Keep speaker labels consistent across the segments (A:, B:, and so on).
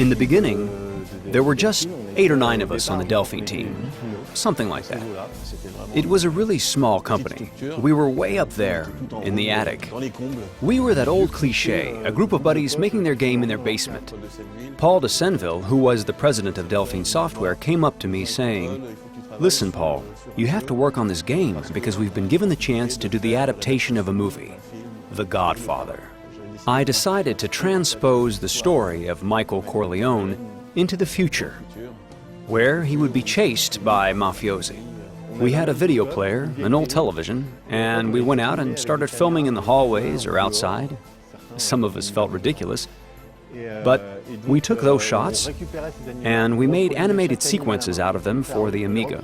A: In the beginning, there were just 8 or 9 of us on the Delphine team, something like that. It was a really small company. We were way up there, in the attic. We were that old cliché, a group of buddies making their game in their basement. Paul de Senville, who was the president of Delphine Software, came up to me saying, "Listen, Paul, you have to work on this game because we've been given the chance to do the adaptation of a movie, The Godfather." I decided to transpose the story of Michael Corleone into the future, where he would be chased by mafiosi. We had a video player, an old television, and we went out and started filming in the hallways or outside. Some of us felt ridiculous, but we took those shots and we made animated sequences out of them for the Amiga,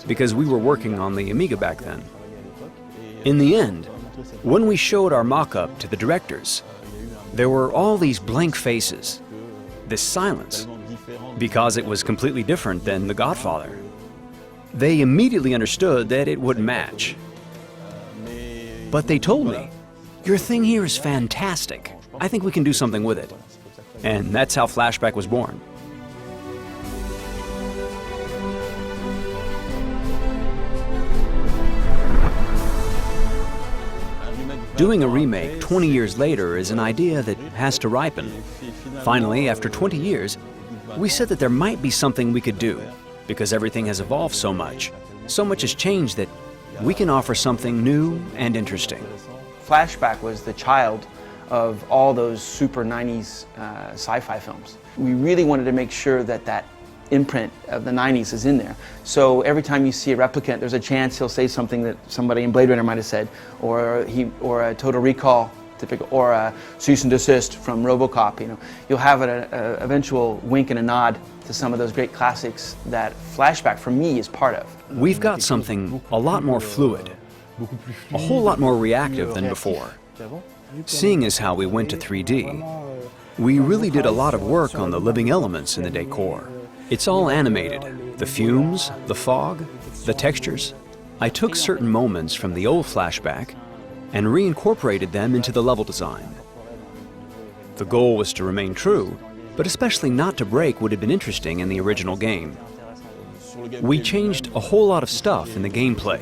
A: because we were working on the Amiga back then. In the end, when we showed our mock-up to the directors, there were all these blank faces, this silence, because it was completely different than The Godfather. They immediately understood that it wouldn't match. But they told me, "Your thing here is fantastic. I think we can do something with it." And that's how Flashback was born. Doing a remake 20 years later is an idea that has to ripen. Finally, after 20 years, we said that there might be something we could do, because everything has evolved so much. So much has changed that we can offer something new and interesting.
B: Flashback was the child of all those super 90s sci-fi films. We really wanted to make sure that that imprint of the 90s is in there. So every time you see a replicant, there's a chance he'll say something that somebody in Blade Runner might have said, or a Total Recall, typical, or a cease and desist from RoboCop. You know, you'll have an eventual wink and a nod to some of those great classics that Flashback, for me, is part of.
A: We've got something a lot more fluid, a whole lot more reactive than before. Seeing as how we went to 3D, we really did a lot of work on the living elements in the decor. It's all animated, the fumes, the fog, the textures. I took certain moments from the old Flashback and reincorporated them into the level design. The goal was to remain true, but especially not to break what had been interesting in the original game. We changed a whole lot of stuff in the gameplay.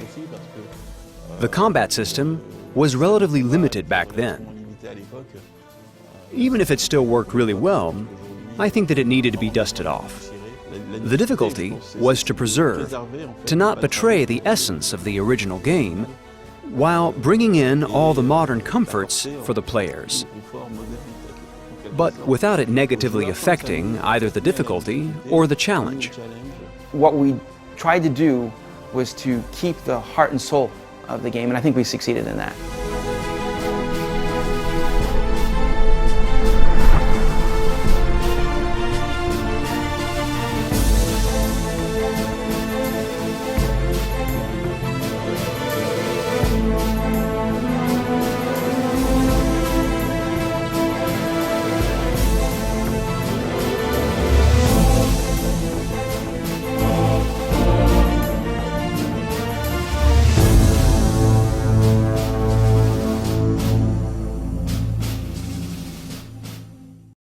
A: The combat system was relatively limited back then. Even if it still worked really well, I think that it needed to be dusted off. The difficulty was to preserve, to not betray the essence of the original game, while bringing in all the modern comforts for the players, but without it negatively affecting either the difficulty or the challenge.
B: What we tried to do was to keep the heart and soul of the game, and I think we succeeded in that.